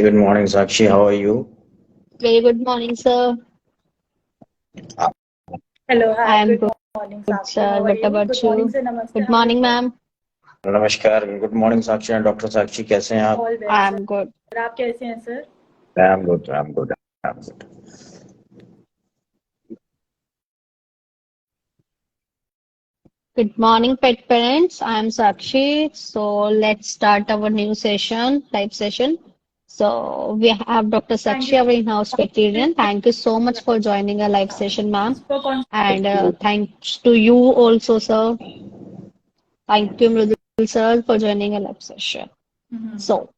Good morning, Sakshi. How are you? Very good morning, sir. Hello, I hi, am good good, morning, Sakshi. How are sir. you? What Good about morning, sir. you? Namaste. How Good are you morning, doing? ma'am. नमस्कार. Good morning Sakshi and doctor Sakshi कैसे हैं आप? All well, I sir. am good. आप कैसे हैं, sir? I am good. Good morning, pet parents. I am Sakshi. So let's start our new session, live session. So we have Dr. Thank Sakshi, you our in-house veterinarian. Thank you so much for for joining a live session, ma'am. And contributing. thanks to you also, sir. Thank you, Mridul sir, for joining a live session. So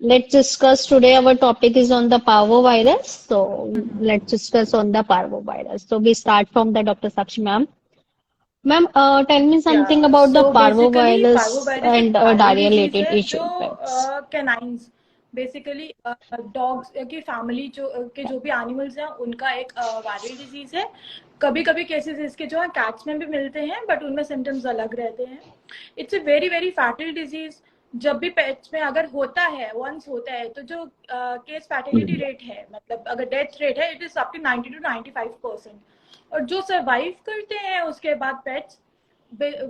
let's discuss today. Our topic is on the parvovirus. So let's discuss on the parvovirus. So we start from the Dr. Sakshi ma'am. Ma'am, tell me something Yeah, about the so basically parvovirus parvovirus एक and viral disease diarrhea-related है जो issue in pets. Canines basically dogs की family जो के जो भी animals हैं उनका एक वायरल डिजीज है. कभी कभी केसेस इसके जो है कैट्स में भी मिलते हैं बट उनमें सिम्टम्स अलग रहते हैं. It's a very very fatal disease. जब भी पेट्स में अगर होता है वंस होता है तो जो केस फैटिलिटी रेट है मतलब अगर डेथ रेट है it is up to 90 to 95%. और जो सर्वाइव करते हैं उसके बाद पेट्स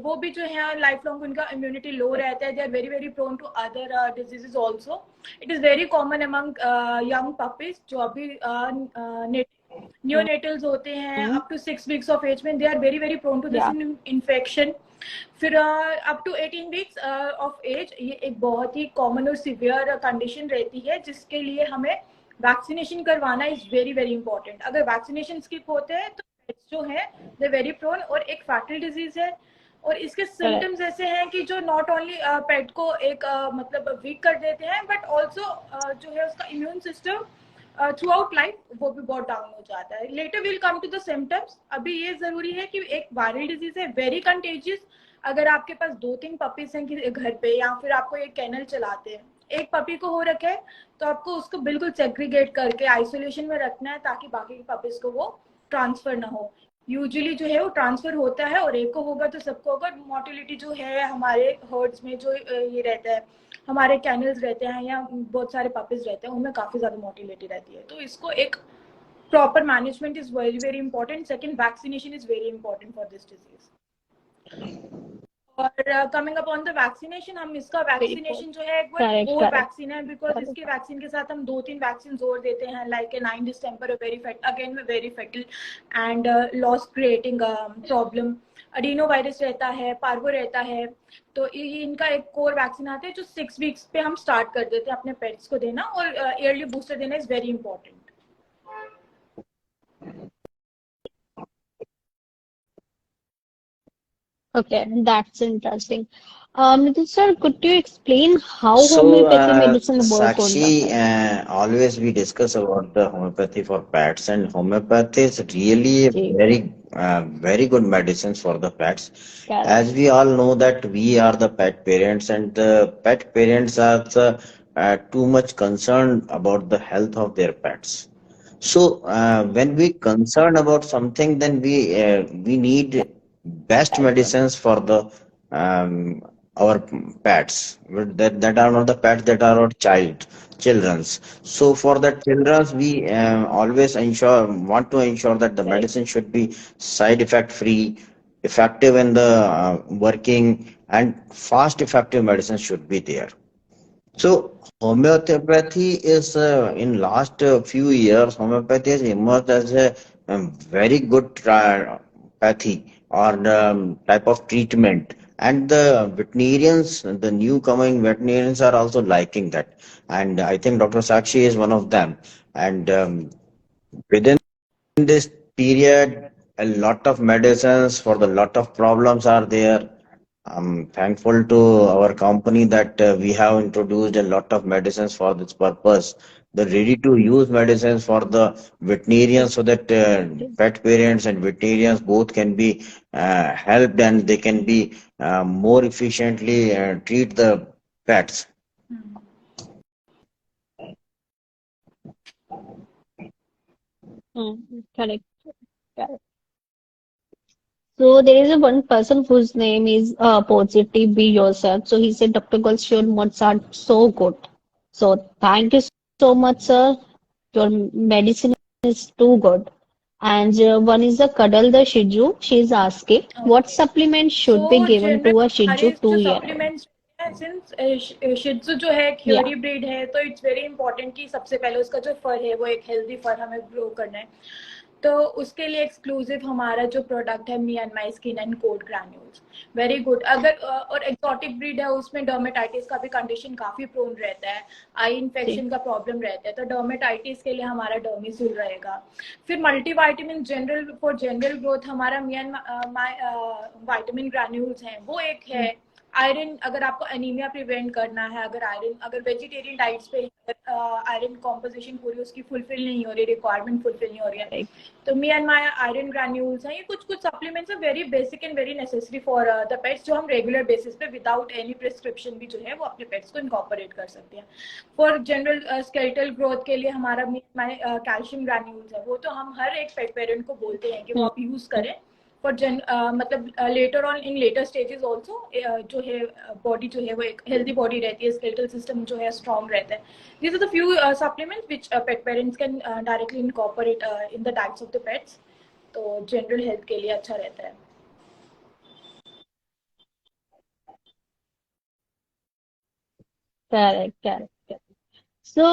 वो भी जो है लाइफ लॉन्ग उनका इम्यूनिटी लो रहता है. They are very very prone to other diseases also. It is very common among young puppies जो अभी न्यूनेटल्स होते हैं Hmm. Up to 6 weeks of age में. They are very very prone to this Yeah, infection. फिर up to 18 weeks of age ये एक बहुत ही कॉमन और सिवियर कंडीशन रहती है जिसके लिए हमें वैक्सीनेशन करवाना इज वेरी वेरी इंपॉर्टेंट. अगर वैक्सीनेशन स्किप होते हैं तो पेट्स जो है दे वेरी प्रोन और एक फैटल डिजीज है. और इसके correct. सिम्टम्स ऐसे हैं कि जो नॉट ओनली पेट को एक मतलब वीक कर देते हैं बट ऑल्सो जो है उसका immune system throughout life वो भी बहुत डाउन हो जाता है. Later will come to the symptoms. अभी ये जरूरी है कि एक वायरल डिजीज है वेरी कंटेजियस. अगर आपके पास 2-3 पपीज हैं कि घर पे या फिर आपको एक कैनल चलाते हैं एक पपी को हो रखा है तो आपको उसको बिल्कुल सेग्रीगेट करके आइसोलेशन में रखना है ताकि बाकी के पपीज को वो ट्रांसफर ना हो. यूजुअली जो है वो ट्रांसफर होता है और एक को होगा तो सबको होगा. मोर्टिलिटी जो है हमारे हर्ड्स में जो ये रहता है हमारे कैनल्स रहते हैं या बहुत सारे पपीज रहते हैं उनमें काफी ज्यादा मोर्टिलिटी रहती है. तो इसको एक proper management is very very important. Second vaccination is very important for this disease. और coming up on the vaccination हम इसका Very good. वैक्सीनेशन जो है एक Correct, कोर correct, वैक्सीन है बिकॉज correct. इसके वैक्सीन के साथ हम 2-3 वैक्सीन जोड़ देते हैं like a 9 distemper very fate again very fatal and loss creating problem. Adeno virus रहता है पार्वो रहता है. तो इनका एक कोर वैक्सीन आता है जो 6 weeks पे हम स्टार्ट कर देते हैं अपने पेट्स को देना. और ईयरली बूस्टर देना is very important. Okay, that's interesting. Mridul sir, could you explain how So, homeopathy medicine work on the Sakshi, pet? always we discuss about the homeopathy for pets, and homeopathy is really a Ji, very good medicines for the pets. correct. As we all know that we are the pet parents, and the pet parents are too much concerned about the health of their pets. So, when we concern about something, then we need best medicines for the um, our pets that are not the pets, that are our children's. So for the children's, we always want to ensure that the Correct. medicine should be side effect free, effective in the working, and fast effective medicine should be there. So homeopathy is in last few years, homeopathy has emerged as a very good pathy or type of treatment, and the veterinarians, the new coming veterinarians are also liking that, and I think Dr. Sakshi is one of them, and within this period, a lot of medicines for the lot of problems are there. I'm thankful to our company that we have introduced a lot of medicines for this purpose. The ready to use medicines for the veterinarians so that pet parents and veterinarians both can be helped and they can be more efficiently treat the pets. Correct. Correct. So there is a one person whose name is positive be yourself. So he said Dr. Goldstone, what's are so good. So thank you so much, sir. Your medicine is too good. And one is the Cuddle the Shih Tzu. She is asking, what Okay. supplement should be So given general to a Shih हमारे Tzu जो 2-year-old? Supplements हैं, since शित्जू जो है Yeah, query breed है, तो it's very important कि सबसे पहले उसका जो फर है वो एक हेल्दी फर हमें ग्रो करना है। तो उसके लिए एक्सक्लूसिव हमारा जो प्रोडक्ट है मी and my skin and code granules, very good. अगर और एक्सोटिक ब्रीड है उसमें डर्मेटाइटिस का भी कंडीशन काफी प्रोन रहता है, आई see. इन्फेक्शन का प्रॉब्लम रहता है, तो डर्मेटाइटिस के लिए हमारा डर्मिसिल रहेगा। फिर multivitamin general for general growth हमारा me and my vitamin granules हैं, वो एक है। आयरन, अगर आपको एनीमिया प्रिवेंट करना है, अगर आयरन, अगर वेजिटेरियन डाइट्स पे आयरन कॉम्पोजिशन पूरी उसकी फुलफिल नहीं हो रही, रिक्वायरमेंट फुलफिल नहीं हो रही है, Right. तो मी एंड माई आयरन ग्रैन्यूल्स हैं। ये कुछ कुछ सप्लीमेंट्स है very basic and very necessary for the pets, जो हम रेगुलर बेसिस पे विदाउट एनी प्रिस्क्रिप्शन भी जो है वो अपने पेट्स को इनकॉर्पोरेट कर सकते हैं। फॉर जनरल स्केलेटल ग्रोथ के लिए हमारा माई कैल्शियम ग्रैन्यूल्स है, वो तो हम हर एक पेट पेरेंट को बोलते हैं कि वो आप यूज करें। फॉर मतलब later on in later stages also जो है बॉडी जो है वो एक हेल्दी बॉडी रहती है, स्केलेटल सिस्टम जो है स्ट्रॉन्ग रहता है। These are the few supplements which pet parents can directly incorporate in the diets of the pets. तो जनरल हेल्थ के लिए अच्छा रहता है। Correct, correct, correct. So,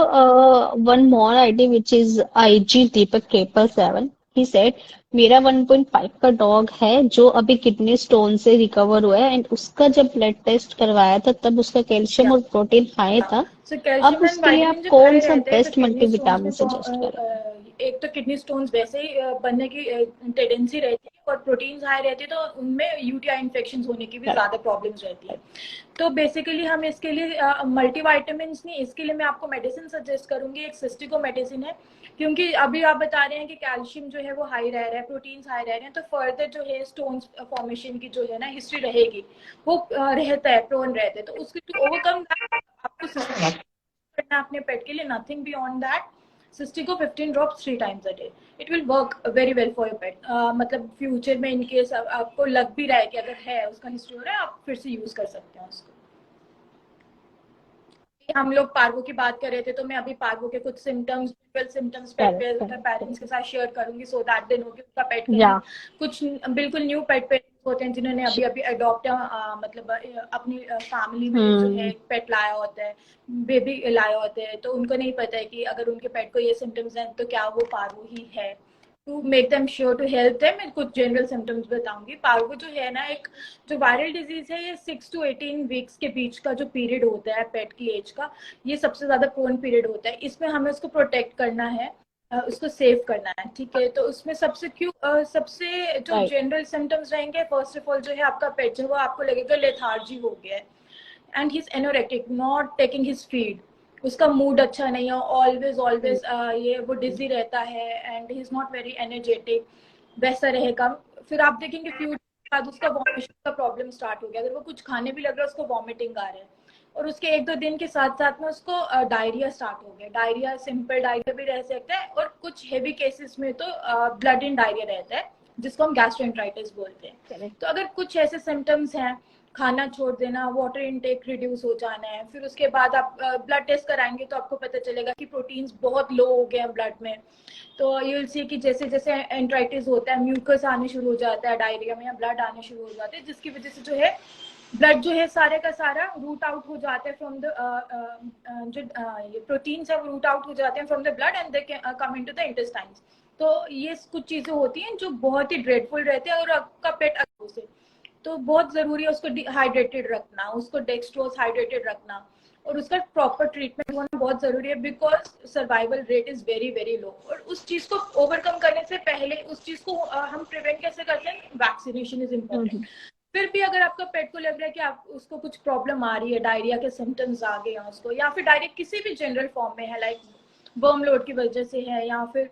one more ID, which is IG Deepak K7. He said, मेरा 1.5 का dog है जो अभी किडनी स्टोन से रिकवर हुआ है, एंड उसका जब ब्लड टेस्ट करवाया था तब उसका कैल्शियम या और प्रोटीन हाई था। सो अब कैल्शियम एंड उसके लिए विटामिन आप जब कौन हाई सा रहते हैं तो बेस्ट किडनी स्टोन्स मल्टीविटामिन में सजेस्ट करें? एक तो किडनी स्टोन्स वैसे ही बनने की टेंडेंसी रहती है, और प्रोटीन्स हाई रहती है तो उनमें यूटीआई इन्फेक्शन होने की भी Correct. ज्यादा प्रॉब्लम्स रहती है। तो बेसिकली हम इसके लिए मल्टीविटामिन नहीं, इसके लिए मैं आपको मेडिसिन सजेस्ट करूंगी, एक सिस्टिको मेडिसिन है, क्योंकि अभी आप बता रहे हैं कि कैल्शियम जो है वो हाई रह रहा है, प्रोटीन्स हाई रह रहे हैं, तो फर्दर जो है स्टोन्स फॉर्मेशन की जो है ना हिस्ट्री रहेगी, वो रहता है, प्रोन रहते हैं। तो उसके टू ओवरकम आपको करना अपने पेट के लिए, nothing beyond that. Cystico 15 drops 3 times a day, it will work very well for your pet. मतलब फ्यूचर में इनकेस आपको लग भी रहा है कि अगर है उसका हिस्ट्री हो रहा है, आप फिर से यूज कर सकते हैं उसको। हम लोग पार्वो की बात कर रहे थे, तो मैं अभी पार्वो के कुछ सिम्टम्स पेट Correct, correct, पेरेंट्स के correct. साथ शेयर करूंगी, सो दैट दे नो कि उनका पेट कहीं, Yeah, कुछ बिल्कुल न्यू पेट पेरेंट्स होते हैं जिन्होंने अभी अभी अडॉप्ट मतलब अपनी फैमिली में जो है hmm, पेट लाया होता है, बेबी लाया होता है, तो उनको नहीं पता है कि अगर उनके पेट को ये सिम्टम्स हैं तो क्या वो पार्वो ही है। To make them sure to help them, मैं कुछ जनरल सिम्टम्स बताऊंगी। पार्वो जो है ना, एक जो वायरल डिजीज है, ये 6 to 18 वीक्स के बीच का जो पीरियड होता है पेट की एज का, ये सबसे ज्यादा प्रोन पीरियड होता है। इसमें हमें उसको प्रोटेक्ट करना है, उसको सेव करना है, ठीक है। तो उसमें सबसे जो right. जनरल सिम्टम्स रहेंगे, फर्स्ट ऑफ ऑल जो है आपका पेट जो वो आपको लगेगा लेथार्जी हो गया है, and he is anorectic, not taking his feed, उसका मूड अच्छा नहीं है, ऑलवेज ऑलवेज ये वो डिजी रहता है, and he is not very energetic, वैसा रहेगा। फिर आप देखेंगे फ्यूचर बाद उसका वॉमिटिंग का प्रॉब्लम स्टार्ट हो गया, अगर वो कुछ खाने भी लग रहा है उसको वॉमिटिंग आ रहा है, और उसके 1-2 दिन के साथ साथ में उसको डायरिया स्टार्ट हो गया। डायरिया सिंपल डायरिया भी रह सकता है, और कुछ हेवी केसेस में तो ब्लड इन डायरिया रहता है, जिसको हम गैस्ट्रोएंटराइटिस बोलते हैं। Correct. तो अगर कुछ ऐसे सिम्टम्स हैं, खाना छोड़ देना, वाटर इनटेक रिड्यूस हो जाना है, फिर उसके बाद आप ब्लड टेस्ट कराएंगे तो आपको पता चलेगा कि प्रोटीन्स बहुत लो हो गए हैं ब्लड में। तो यू विल सी कि जैसे जैसे एंट्राइटिस होता है, म्यूकस आने शुरू हो जाता है डायरिया में, या ब्लड आने शुरू हो जाते हैं, जिसकी वजह से जो है ब्लड जो है सारे का सारा रूट आउट हो जाता है फ्रॉम द जो ये प्रोटीन्स है वो रूट आउट हो जाते हैं from the blood, and they come into the intestines. तो ये कुछ चीजें होती हैं जो बहुत ही ड्रेडफुल रहते हैं, और आपका पेट से तो बहुत जरूरी है उसको हाइड्रेटेड रखना, उसको डेक्सट्रोज हाइड्रेटेड रखना, और उसका प्रॉपर ट्रीटमेंट होना बहुत जरूरी है, because survival rate is very very low. और उस चीज को ओवरकम करने से पहले उस चीज को हम प्रिवेंट कैसे करते हैं, वैक्सीनेशन इज इम्पोर्टेंट। फिर भी अगर आपका पेट को लग रहा है कि आप उसको कुछ प्रॉब्लम आ रही है, डायरिया के सिम्टम्स आ गए हैं उसको, या फिर डायरिया किसी भी जनरल फॉर्म में है, लाइक वर्म लोड की वजह से है, या फिर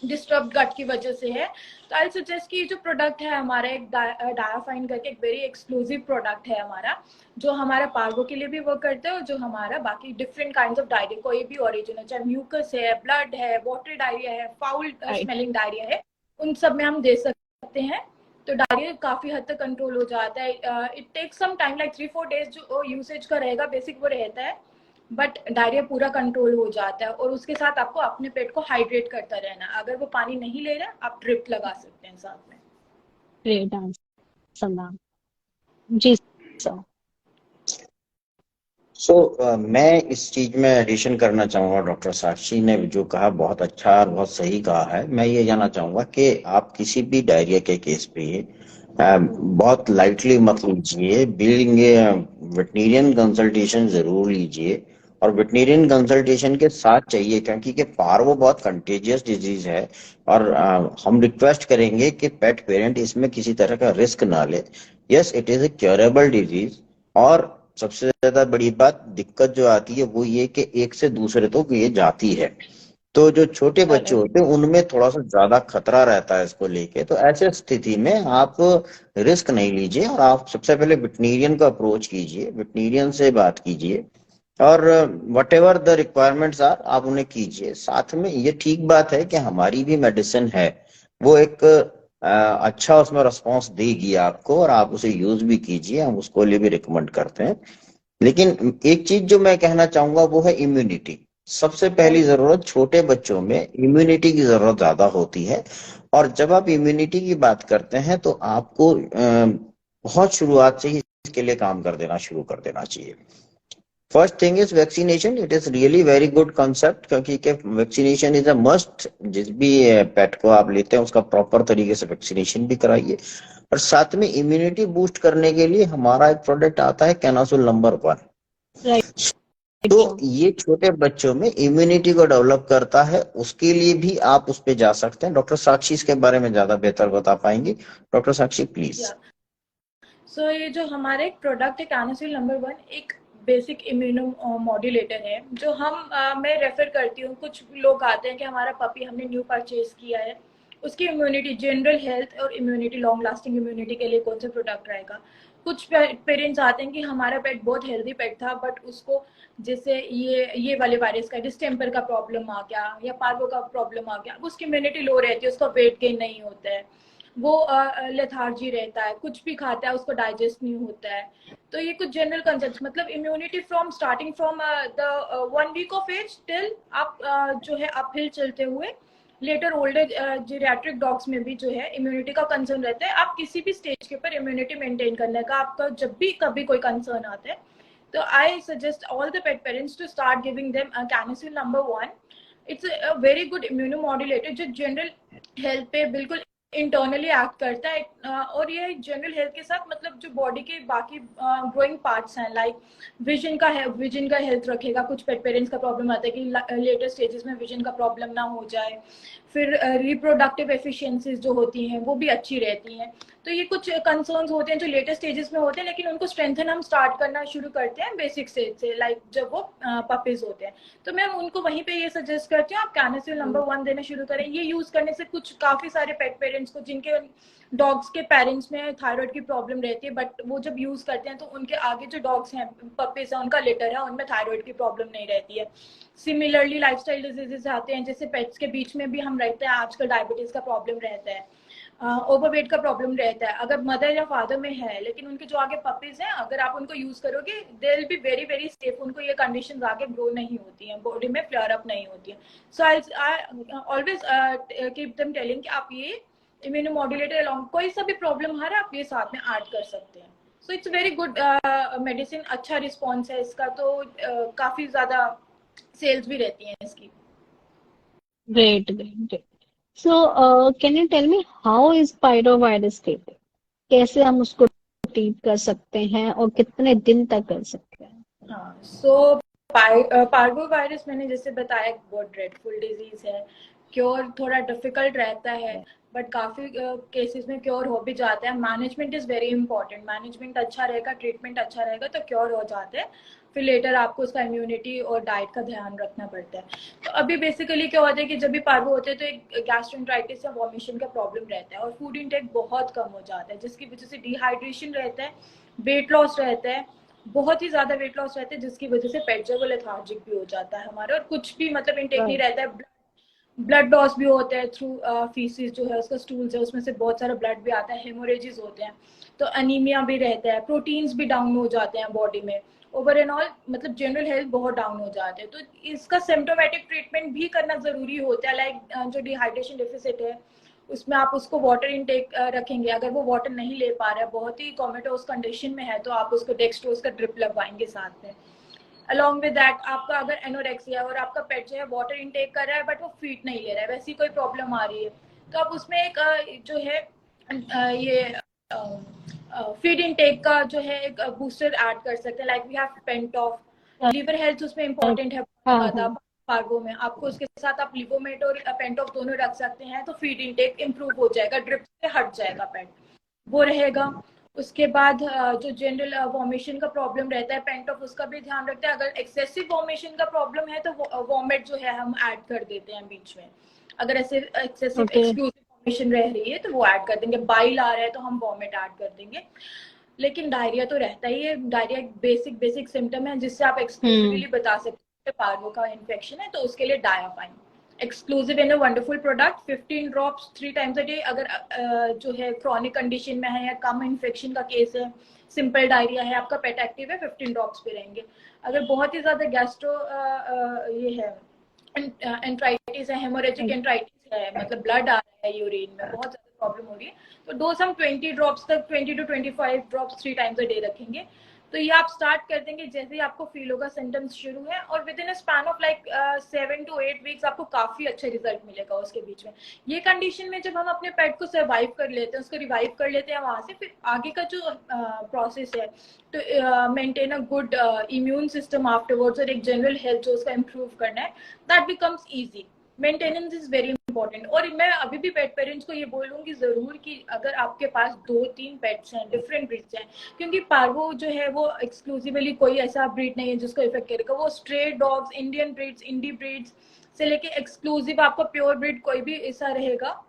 डिस्टर्ब गट की वजह से है, तो आई सजेस्ट कि जो प्रोडक्ट है हमारा, एक डायाफाइन करके एक वेरी एक्सक्लूसिव प्रोडक्ट है हमारा, जो हमारा पार्गो के लिए भी वर्क करता है, और जो हमारा बाकी डिफरेंट काइंड्स ऑफ डायरिया, कोई भी ओरिजिन है, चाहे म्यूकस है, ब्लड है, वाटर डायरिया है, फाउल Right. स्मेलिंग डायरिया है, उन सब में हम दे सकते हैं। तो डायरिया काफी हद तक कंट्रोल हो जाता है। It takes some time, like 3-4 days जो यूसेज का रहेगा बेसिक वो रहता है, बट डायरिया पूरा कंट्रोल हो जाता है। और उसके साथ आपको अपने पेट को हाइड्रेट करता रहना है। अगर वो पानी नहीं ले रहा, आप ड्रिप लगा सकते हैं साथ में। Great answer ma'am. जी सर। मैं इस चीज में एडिशन करना चाहूंगा, डॉक्टर साक्षी ने जो कहा बहुत अच्छा और बहुत सही कहा है। मैं ये जानना चाहूंगा कि आप किसी भी डायरिया के केस पे बहुत लाइटली मत लीजिए। बीइंग वेटनेरियन कंसल्टेशन जरूर लीजिए, और वेटनेरियन कंसल्टेशन के साथ चाहिए, क्योंकि कि पार्वो बहुत कंटेजियस डिजीज है। और हम रिक्वेस्ट करेंगे कि पेट पेरेंट इसमें किसी तरह का रिस्क ना ले। Yes, it is a curable disease. और सबसे ज्यादा बड़ी बात दिक्कत जो आती है वो ये कि एक से दूसरे तो ये जाती है। तो जो छोटे बच्चे होते हैं उनमें थोड़ा सा ज्यादा खतरा रहता है इसको लेके। तो ऐसे स्थिति में आप रिस्क नहीं लीजिए, और आप सबसे पहले वेटनेरियन को अप्रोच कीजिए, वेटनेरियन से बात कीजिए, और whatever the requirements are आप उन्हें कीजिए। साथ में ये ठीक बात है कि हमारी भी मेडिसिन है, वो एक अच्छा उसमें रिस्पॉन्स देगी आपको, और आप उसे यूज भी कीजिए, हम उसको लिए भी रिकमेंड करते हैं। लेकिन एक चीज जो मैं कहना चाहूंगा वो है इम्यूनिटी। सबसे पहली जरूरत छोटे बच्चों में इम्यूनिटी की जरूरत ज्यादा होती है। और जब आप इम्यूनिटी की बात करते हैं तो आपको बहुत शुरुआत से ही इसके लिए काम कर देना शुरू कर देना चाहिए। First thing is vaccination. It is really very good concept, क्योंकि वैक्सीनेशन इज अ मस्ट। जिस भी पेट को आप लेते हैं उसका प्रॉपर तरीके से वैक्सीनेशन भी कराइए। और साथ में इम्यूनिटी बूस्ट करने के लिए हमारा एक प्रोडक्ट आता है कैनासोल नंबर 1। राइट। तो ये छोटे बच्चों में इम्यूनिटी को डेवलप करता है, उसके लिए भी आप उस पे जा सकते हैं। डॉक्टर साक्षी इसके बारे में ज्यादा बेहतर बता पाएंगी। Doctor Sakshi please. सो ये जो हमारा एक प्रोडक्ट है कैनासोल नंबर 1, एक बेसिक इम्यूनो मॉड्यूलेटर है जो मैं रेफर करती हूँ। कुछ लोग आते हैं कि हमारा पपी हमने न्यू परचेज किया है, उसकी इम्यूनिटी, जनरल हेल्थ और इम्यूनिटी, लॉन्ग लास्टिंग इम्यूनिटी के लिए कौन सा प्रोडक्ट रहेगा। कुछ पेरेंट्स आते हैं कि हमारा पेट बहुत हेल्दी पेट था, बट उसको जैसे ये वाले वायरस का डिस्टेम्पर का प्रॉब्लम आ गया या पार्वो का प्रॉब्लम आ गया, उसकी इम्यूनिटी लो रहती है, उसका वेट गेन नहीं होता है, वो लेथार्जी रहता है, कुछ भी खाता है उसको डाइजेस्ट नहीं होता है। तो ये कुछ जनरल कंसेप्ट, मतलब immunity from starting from the 1 week of age till आप जो है अपहिल चलते हुए later old age geriatric dogs में भी जो है इम्यूनिटी का कंसर्न रहता है। आप किसी भी स्टेज के ऊपर इम्यूनिटी मेंटेन करने का आपका जब भी कभी कोई कंसर्न आता है, तो I suggest all the pet parents to start giving them Canasol number 1। It's a very good immunomodulator जो जनरल हेल्थ पे बिल्कुल इंटरनली एक्ट करता है। और ये जनरल हेल्थ के साथ मतलब जो बॉडी के बाकी ग्रोइंग पार्ट्स हैं, लाइक विजन का हेल्थ रखेगा। कुछ पेट पेरेंट्स का प्रॉब्लम आता है कि लेटर स्टेजेस में विजन का प्रॉब्लम ना हो जाए। फिर रिप्रोडक्टिव एफिशिएंसीज जो होती हैं वो भी अच्छी रहती हैं। तो ये कुछ कंसर्न्स होते हैं जो लेटर स्टेजेस में होते हैं, लेकिन उनको स्ट्रेंथन हम स्टार्ट करना शुरू करते हैं बेसिक स्टेज से, लाइक जब वो पपीज होते हैं। तो मैं उनको वहीं पे ये सजेस्ट करती हूँ आप कैनासोल नंबर 1 देना शुरू करें। ये यूज करने से कुछ काफी सारे पेट पेरेंट्स को जिनके डॉग्स के पेरेंट्स में थायराइड की प्रॉब्लम रहती है, बट वो जब यूज करते हैं तो उनके आगे जो डॉग्स हैं, पपीज है, उनका लिटर है, उनमें थायराइड की प्रॉब्लम नहीं रहती है। सिमिलरली लाइफस्टाइल डिजीजेस आते हैं, जैसे पेट्स के बीच में भी हम रहते हैं आजकल डायबिटीज का प्रॉब्लम रहता है, ओवरवेट का प्रॉब्लम रहता है। अगर मदर या फादर में है लेकिन उनके जो आगे पपीज हैं, अगर आप उनको यूज करोगे they will be very very safe, उनको ये कंडीशंस आगे ग्रो नहीं होती हैं, बॉडी में फ्लेयर अप नहीं होती है। So I always keep them telling कि आप ये इम्यूनो मॉड्यूलेटर अलॉन्ग कोई सा भी प्रॉब्लम आ रहा है आप ये साथ में ऐड कर सकते हैं। So it's very good medicine, अच्छा रिस्पॉन्स है इसका, तो काफी ज्यादा सेल्स भी रहती हैं इसकी। Great great great. So can you tell me how is parvovirus treated? कैसे हम उसको ट्रीट कर सकते हैं और कितने दिन तक कर सकते हैं? हाँ, सो पार्वो वायरस मैंने जैसे बताया बहुत ड्रेडफुल डिजीज है, क्योर थोड़ा डिफिकल्ट रहता है, बट काफी केसेस में क्योर हो भी जाता है। Management is very important, management अच्छा रहेगा, ट्रीटमेंट अच्छा रहेगा तो क्योर हो जाते हैं। फिर लेटर आपको उसका इम्यूनिटी और डाइट का ध्यान रखना पड़ता है। तो अभी बेसिकली क्या होता है कि जब भी पार्वो होते हैं तो एक गैस्ट्रोएंटेराइटिस या वॉमिशन का प्रॉब्लम रहता है और फूड इंटेक बहुत कम हो जाता है, जिसकी वजह से डिहाइड्रेशन रहता है, वेट लॉस रहता है, बहुत ही ज्यादा वेट लॉस रहता है, जिसकी वजह से पेट जो वो लेथार्जिक भी हो जाता है हमारा, और कुछ भी मतलब इंटेक नहीं रहता है। ब्लड लॉस भी होता है थ्रू फीसिस जो है उसका स्टूल्स है उसमें से बहुत सारा ब्लड भी आता है, हेमोरेजेस होते हैं, तो अनीमिया भी रहता है, प्रोटीन्स भी डाउन हो जाते हैं बॉडी में, ओवर एंड ऑल मतलब जनरल हेल्थ बहुत डाउन हो जाते हैं। तो इसका सिम्टोमेटिक ट्रीटमेंट भी करना जरूरी होता है। लाइक जो डिहाइड्रेशन डेफिसिट है उसमें आप उसको वाटर इनटेक रखेंगे। अगर वो वाटर नहीं ले पा रहा है, बहुत ही कोमेटोस कंडीशन में है, तो आप उसको डेक्सट्रोज का ड्रिप लगवाएंगे साथ में। अलॉन्ग विद दैट आपका अगर एनोरेक्सिया और आपका पेट जो है वाटर इनटेक कर रहा है बट वो फीड नहीं ले रहा है, वैसी कोई प्रॉब्लम आ रही है, तो आप उसमें एक जो है ये फीड इनटेक का जो है एक बूस्टर ऐड कर सकते हैं। लाइक वी हैव पेंटॉफ। लीवर हेल्थ उसमें इम्पोर्टेंट है ज्यादा पार्वो में। आपको उसके साथ आप लिवोमेट और पेंटॉफ दोनों रख सकते हैं, तो फीड इनटेक इम्प्रूव हो जाएगा, ड्रिप से हट जाएगा पेट, वो रहेगा। उसके बाद जो जनरल वॉमिशन का प्रॉब्लम रहता है पेंटॉफ, उसका भी ध्यान रखते हैं। अगर एक्सेसिव वॉमिशन का प्रॉब्लम है तो वॉमिट जो है हम ऐड कर देते हैं बीच में। अगर ऐसे एक्सेसिव एक्सक्लूसिव वॉमिशन रह रही है तो वो ऐड कर देंगे। बाइल आ रहा है तो हम वॉमिट ऐड कर देंगे। लेकिन डायरिया तो रहता ही है। डायरिया एक बेसिक सिम्टम है जिससे आप एक्सक्लूसिवली बता सकते हैं पार्वो का इन्फेक्शन है, तो उसके लिए Diafine exclusive in a wonderful product 15 drops 3 times a day. अगर जो है क्रॉनिक कंडीशन में है या कम इन्फेक्शन का केस है, सिंपल डायरिया है, आपका पेट एक्टिव है, 15 ड्रॉप्स पे रहेंगे। अगर बहुत ही ज्यादा गैस्ट्रो ये है एंट्राइटिस है, हेमोरेजिक एंट्राइटिस है, मतलब ब्लड आ रहा है यूरिन में, बहुत ज्यादा प्रॉब्लम हो रही है, तो डोज हम 20 ड्रॉप्स तक 20 to 25 drops 3 times a day रखेंगे। तो ये आप स्टार्ट कर देंगे जैसे ही आपको फील होगा सिम्टम्स शुरू है, और with in a span of like 7 to 8 weeks आपको काफी अच्छा रिजल्ट मिलेगा उसके बीच में। ये कंडीशन में जब हम अपने पेट को सर्वाइव कर लेते हैं, उसको रिवाइव कर लेते हैं वहां से, फिर आगे का जो प्रोसेस है तो maintain a good immune system afterwards और एक जनरल हेल्थ जो उसका इम्प्रूव करना है, that becomes easy. Maintenance is very important. और मैं अभी भी पेट पेरेंट्स को ये बोलूंगी जरूर कि अगर आपके पास 2-3 पेट्स हैं, डिफरेंट ब्रीड्स हैं, क्योंकि पार्वो जो है वो एक्सक्लूसिवली कोई ऐसा ब्रीड नहीं है जिसको इफेक्ट करेगा। वो स्ट्रे डॉग्स, इंडियन ब्रीड्स, इंडी ब्रीड्स से लेके एक्सक्लूसिव आपका प्योर ब्रीड कोई भी ऐसा रहेगा,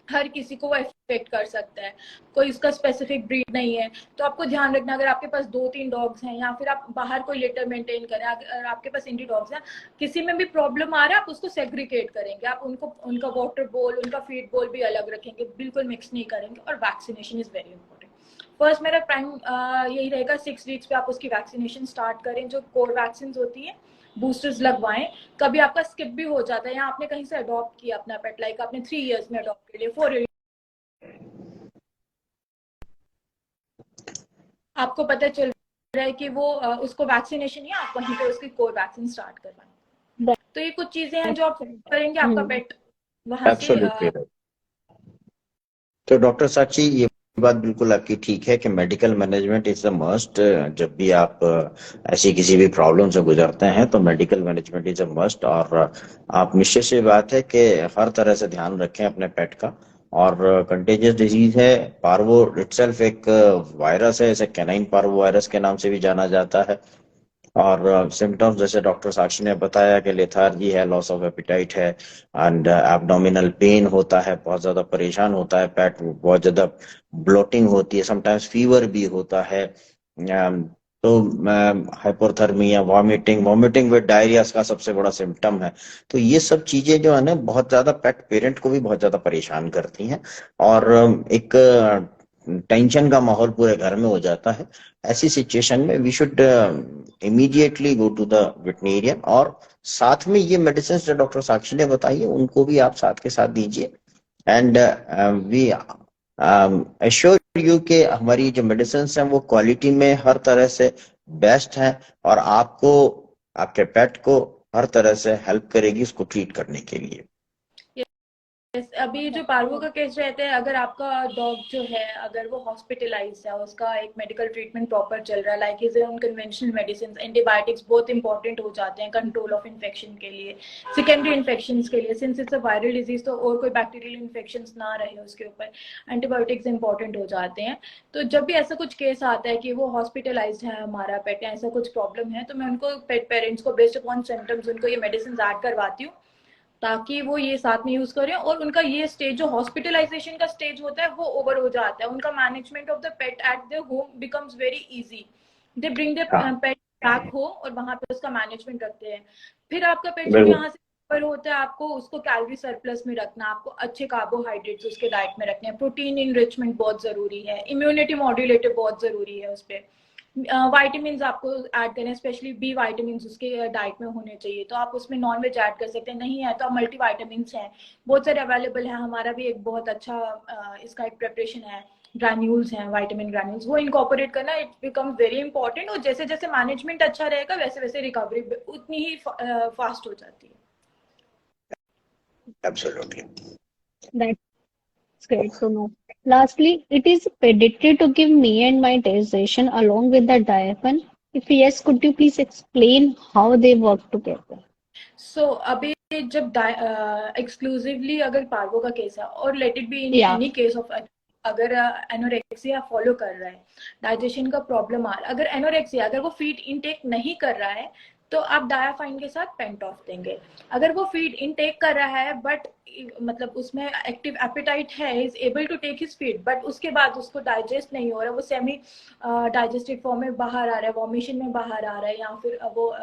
हर किसी को वो इफेक्ट कर सकता है। कोई उसका स्पेसिफिक ब्रीड नहीं है। तो आपको ध्यान रखना, अगर आपके पास 2-3 डॉग्स हैं या फिर आप बाहर कोई लिटर मेंटेन करें, अगर आपके पास इंडी डॉग्स हैं, किसी में भी प्रॉब्लम आ रहा है आप उसको सेग्रीगेट करेंगे। आप उनको उनका वाटर बोल, उनका फीड बोल भी अलग रखेंगे, बिल्कुल मिक्स नहीं करेंगे। और vaccination is very important. First मेरा प्राइम यही रहेगा, 6 वीक्स पे आप उसकी वैक्सीनेशन स्टार्ट करें। जो कोर वैक्सीन होती है, बूस्टर्स लगवाएं। कभी आपका स्किप भी हो जाता है या आपने कहीं से अडॉप्ट किया अपना पेट, लाइक आपने 3 इयर्स में अडॉप्ट कर लिया, 4 इयर्स, आपको पता चल रहा है कि वो उसको वैक्सीनेशन ही, आप वहीं पे उसकी कोर वैक्सीन स्टार्ट करवाएं। तो ये कुछ चीजें हैं जो आप करेंगे, आपका पेट वहां से एब्सोल्युटली राइट। तो डॉक्टर साक्षी, ये बात बिल्कुल आपकी ठीक है कि medical management is the must. जब भी आप ऐसी किसी भी प्रॉब्लम से गुजरते हैं तो medical management is a must. और आप निश्चित सी बात है कि हर तरह से ध्यान रखें अपने पेट का। और कंटेजियस डिजीज है पार्वो इटसेल्फ, एक वायरस है, इसे कैनाइन पार्वो वायरस के नाम से भी जाना जाता है। और सिम्टम्स जैसे डॉक्टर साक्षी ने बताया कि लेथार्जी है, लॉस ऑफ एपिटाइट है, एंड एब्डोमिनल पेन होता है, बहुत ज्यादा परेशान होता है पेट, बहुत ज्यादा ब्लोटिंग होती है, समटाइम्स फीवर भी होता है। तो hypothermia, vomiting, vomiting with diarrhoea का सबसे बड़ा सिम्टम है। तो ये सब चीजें जो है ना बहुत ज्यादा पेट पेरेंट को भी बहुत ज्यादा परेशान करती हैं। और एक टेंशन का माहौल पूरे घर में हो जाता है। ऐसी सिचुएशन में we should immediately go to the veterinarian. और साथ में ये मेडिसिन जो डॉक्टर साक्षी ने बताई है उनको भी आप साथ के साथ दीजिए। एंड वी एश्योर यू कि हमारी जो मेडिसिन हैं वो क्वालिटी में हर तरह से बेस्ट है, और आपको, आपके पेट को हर तरह से हेल्प करेगी उसको ट्रीट करने के लिए। अभी जो पार्वो का केस रहता है, अगर आपका डॉग जो है अगर वो हॉस्पिटलाइज है, उसका एक मेडिकल ट्रीटमेंट प्रॉपर चल रहा है, like is on conventional medicine, antibiotics बहुत इंपॉर्टेंट हो जाते हैं कंट्रोल ऑफ इन्फेक्शन के लिए, सेकेंडरी इन्फेक्शन के लिए, since it's a viral disease, तो और कोई बैक्टीरियल इन्फेक्शन ना रहे उसके ऊपर, एंटीबायोटिक्स इंपॉर्टेंट हो जाते हैं। तो जब भी ऐसा कुछ केस आता है कि वो हॉस्पिटलाइज है हमारा पेट, ऐसा कुछ प्रॉब्लम है, तो मैं उनको पेट पेरेंट्स को बेस्ड अपॉन सिम्टम्स उनको ये मेडिसिन ऐड करवाती हूँ, ताकि वो ये साथ में यूज करें। और उनका ये स्टेज जो हॉस्पिटलाइजेशन का स्टेज होता है वो ओवर हो जाता है। उनका management of the pet at the home becomes very easy. They bring the pet back home और वहां पे उसका मैनेजमेंट रखते हैं। फिर आपका पेट जब यहाँ से ऊपर होता है, आपको उसको कैलोरी सरप्लस में रखना, आपको अच्छे कार्बोहाइड्रेट्स उसके डाइट में रखने हैं, प्रोटीन इनरिचमेंट बहुत जरूरी है, इम्यूनिटी मॉड्यूलेटर बहुत जरूरी है उस पर। वाइटामिन आपको ऐड करने, स्पेशली बी वाइटामिन उसके डाइट में होने चाहिए, तो आप उसमें नॉन वेज ऐड कर सकते हैं। नहीं है तो आप मल्टी वाइटामिन हैं, बहुत सारे अवेलेबल है। हमारा भी एक बहुत अच्छा इसका एक प्रिपरेशन है, ग्रैन्यूल्स हैं, विटामिन ग्रैन्यूल्स, वो इनकॉर्पोरेट करना इट बिकम वेरी इंपॉर्टेंट। और जैसे जैसे मैनेजमेंट अच्छा रहेगा वैसे वैसे रिकवरी उतनी ही फास्ट हो जाती है। Absolutely. That's great to know. Lastly, it is predicted to give me and my digestion along with the diaphragm. If yes, could you please explain how they work together? सो अभी जब exclusively अगर parvo का case है, और let it be in Yeah. Any case of, अगर anorexia follow कर रहा है, डाइजेशन का प्रॉब्लम आ रहा है, अगर एनोरेक्सिया अगर वो फीड इनटेक नहीं कर रहा है तो आप डायाफाइन के साथ पेंटॉफ देंगे। अगर वो फीड इनटेक कर रहा है बट मतलब उसमें एक्टिव एपेटाइट है, is able to take his feed, but उसके बाद उसको डाइजेस्ट नहीं हो रहा, वो सेमी डाइजेस्टिव फॉर्म में बाहर आ रहा है, वॉमिशन में बाहर आ रहा है, या फिर वो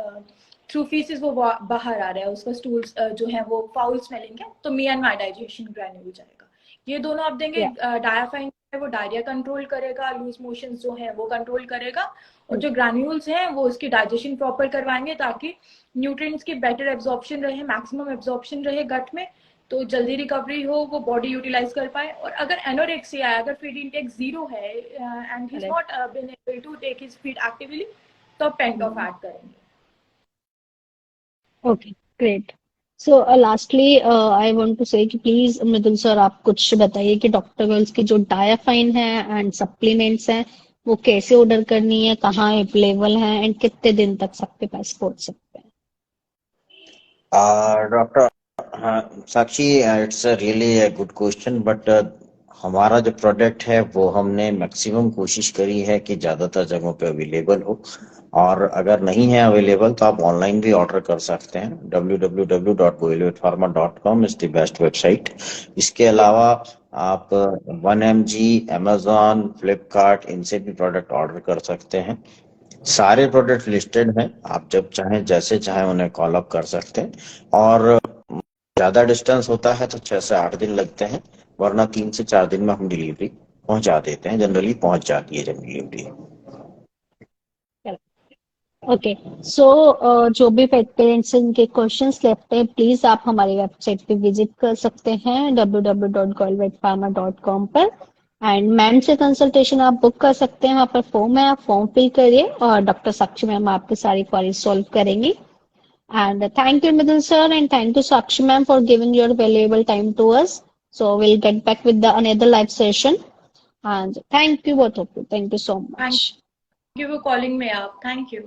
थ्रू फीसिस वो बाहर आ रहा है, उसका स्टूल्स जो है वो फाउल स्मेलिंग है, तो मी एंड माई डाइजेशन ग्रैन्यूल जाएगा। ये दोनों आप देंगे। डायाफाइन वो डायरिया कंट्रोल करेगा, लूज मोशंस जो है वो कंट्रोल करेगा, और जो ग्रैन्यूल्स हैं वो उसकी डाइजेशन प्रॉपर करवाएंगे ताकि न्यूट्रिएंट्स की बेटर एब्जॉर्प्शन रहे, मैक्सिमम एब्जॉर्प्शन रहे गट में, तो जल्दी रिकवरी हो, वो बॉडी यूटिलाइज कर पाए। और अगर एनोरेक्सिया है, अगर फीड इनटेक 0 है and he is not been able to take his feed actively, तो आप पेंटॉफ ऐड करेंगे। Okay, great. So lastly, I want to say कि please मृदुल सर आप कुछ बताइए कि डॉक्टर गर्ल्स की जो डायाफाइन है एंड सप्लीमेंट्स हैं वो कैसे ऑर्डर करनी है, कहाँ अवेलेबल है एंड कितने दिन तक सबके पास पहुंच सकते हैं? Doctor Sakshi, it's really a good question, but हमारा जो प्रोडक्ट है वो हमने मैक्सिमम कोशिश करी है कि ज्यादातर जगहों पे अवेलेबल हो, और अगर नहीं है अवेलेबल तो आप ऑनलाइन भी ऑर्डर कर सकते हैं। www.goelwithpharma.com is the best website. इसके अलावा आप 1mg, Amazon, फ्लिपकार्ट, इनसे भी प्रोडक्ट ऑर्डर कर सकते हैं। सारे प्रोडक्ट लिस्टेड हैं, आप जब चाहें जैसे चाहें उन्हें कॉल अप कर सकते हैं। और ज्यादा डिस्टेंस होता है तो 6 से 8 दिन लगते हैं, वरना 3 से 4 दिन में हम डिलीवरी पहुंचा देते हैं, जनरली पहुंच जाती है जब डिलीवरी। ओके, सो जो भी पेट पेरेंट्स इनके क्वेश्चंस लेते हैं प्लीज आप हमारी वेबसाइट पे विजिट कर सकते हैं www.goelwithpharma.com पर, एंड मैम से कंसल्टेशन आप बुक कर सकते हैं। वहाँ पर फॉर्म है, आप फॉर्म फिल करिए और डॉक्टर साक्षी मैम आपकी सारी क्वारीज सॉल्व करेंगी। And thank you Midul sir and thank you Sakshi ma'am for giving your valuable time to us. So will get back with the another live session and thank you both of you, thank you so much. Thank you for calling me up, thank you.